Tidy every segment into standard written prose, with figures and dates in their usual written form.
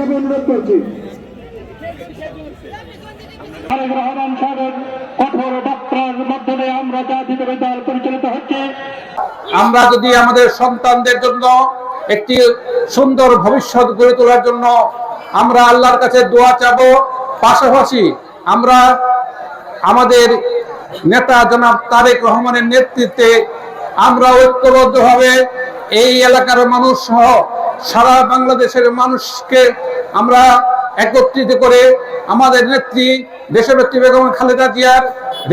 আমি অনুরোধ করছি তারেক রহমান সাহেবের কঠোর বার্তার মাধ্যমে আমরা জাতীয় দল পরিচালিত হচ্ছে। আমরা যদি আমাদের সন্তানদের জন্য একটি সুন্দর ভবিষ্যৎ গড়ে তোলার জন্য আমরা আল্লাহর কাছে দোয়া চাবো, পাশাপাশি আমরা আমাদের নেতা জনাব তারেক রহমানের নেতৃত্বে আমরা ঐক্যবদ্ধভাবে এই এলাকার মানুষ সহ সারা বাংলাদেশের মানুষকে আমরা একত্রিত করে আমাদের নেত্রী দেশনেত্রী বেগম খালেদা জিয়ার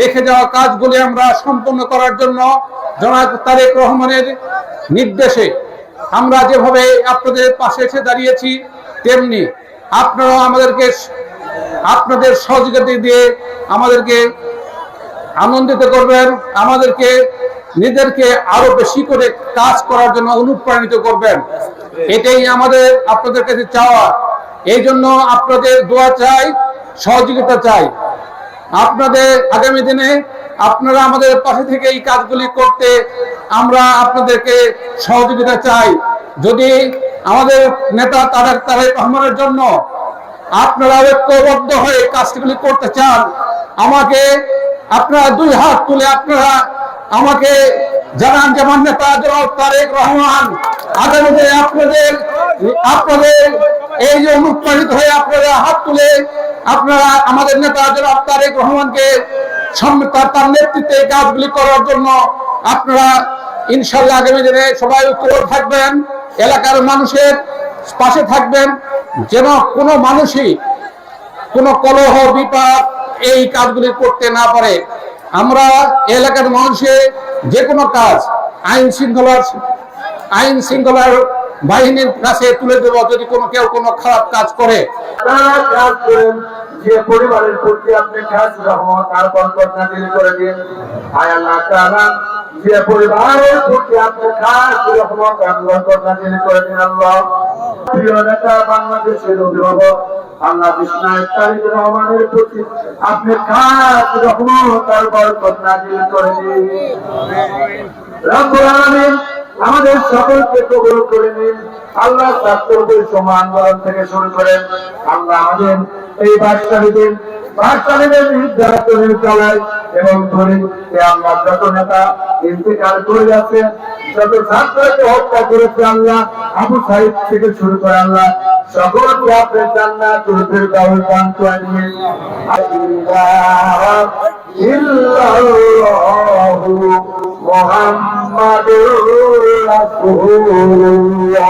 রেখে যাওয়া কাজগুলি আমরা সম্পন্ন করার জন্য জনাব তারেক রহমানের নির্দেশে আমরা যেভাবে আপনাদের পাশে এসে দাঁড়িয়েছি, তেমনি আপনারাও আমাদেরকে আপনাদের সহযোগিতা দিয়ে আমাদেরকে আনন্দিত করবেন, আমাদেরকে নিজেদেরকে আরো বেশি করে কাজ করার জন্য অনুপ্রাণিত করবেন। এটাই আমাদের আপনাদের কাছে চাওয়া। এই জন্য আপনাদের দোয়া চাই, সহযোগিতা চাই। আপনাদের আগামী দিনে আপনারা আমাদের পাশে থেকে এই কাজগুলি করতে আমরা আপনাদেরকে সহযোগিতা চাই। যদি আমাদের নেতা তারেক রহমানের জন্য আপনারা ঐক্যবদ্ধ হয়ে কাজগুলি করতে চান, আমাকে আপনারা দুই হাত তুলে আপনারা আমাকে জানান যে আমার নেতা জনাব তারেক রহমান আগামী দিনে আপনাদের এই যে অনুপ্রাণিত হয়ে আপনারা হাত তুলে আপনারা আমাদের নেতা জনাব তারেক রহমানকে তার নেতৃত্বে কাজগুলি করার জন্য আপনারা ইনশাআল্লাহ আগামী দিনে সবাই ঐক্যবদ্ধ থাকবেন, এলাকার মানুষের পাশে থাকবেন, যেন কোনো মানুষই কোনো কলহ বিপাক এই কাজগুলি করতে না পারে। আমরা এলাকার মানুষের যে কোনো কাজ আইন শৃঙ্খলার বাহিনীর কাছে তুলে দেব যদি কেউ কোনো খারাপ কাজ করে। যে পরিবারের প্রতি আপনি খাস রহমত আর বরকত নাযিল করে দিন। আয় আল্লাহ তাআলা, যে পরিবারের প্রতি আপনি খাস রহমত আর বরকত নাযিল করে দিন। আল্লাহ, প্রিয় নেতা বাংলাদেশের অভিভাবক আল্লাহ বিশ্বনাথ তারেক রহমানের প্রতি আপনি খাস রহমত আর বরকত নাযিল করে দিন। রব্বুল আলামিন আমাদের সকলকে কবুল করে নিন। আল্লাহ ছাত্রদের সমান আন্দোলন থেকে শুরু করেন আল্লাহ আমাদের এই বাদশাহীদের নির্যাতনের চালায় এবং ধরে আল্লাহ যত নেতা ইন্তেকাল করে যাচ্ছে, যত ছাত্রকে হত্যা করেছে আল্লাহ আবু সাইদ থেকে শুরু করে আল্লাহ সকলকে আপনি জান্নাতুল ফিরদাউস দান করে দিন। ইল্লাল্লাহু মুহাম্মাদুর রাসূলুল্লাহ।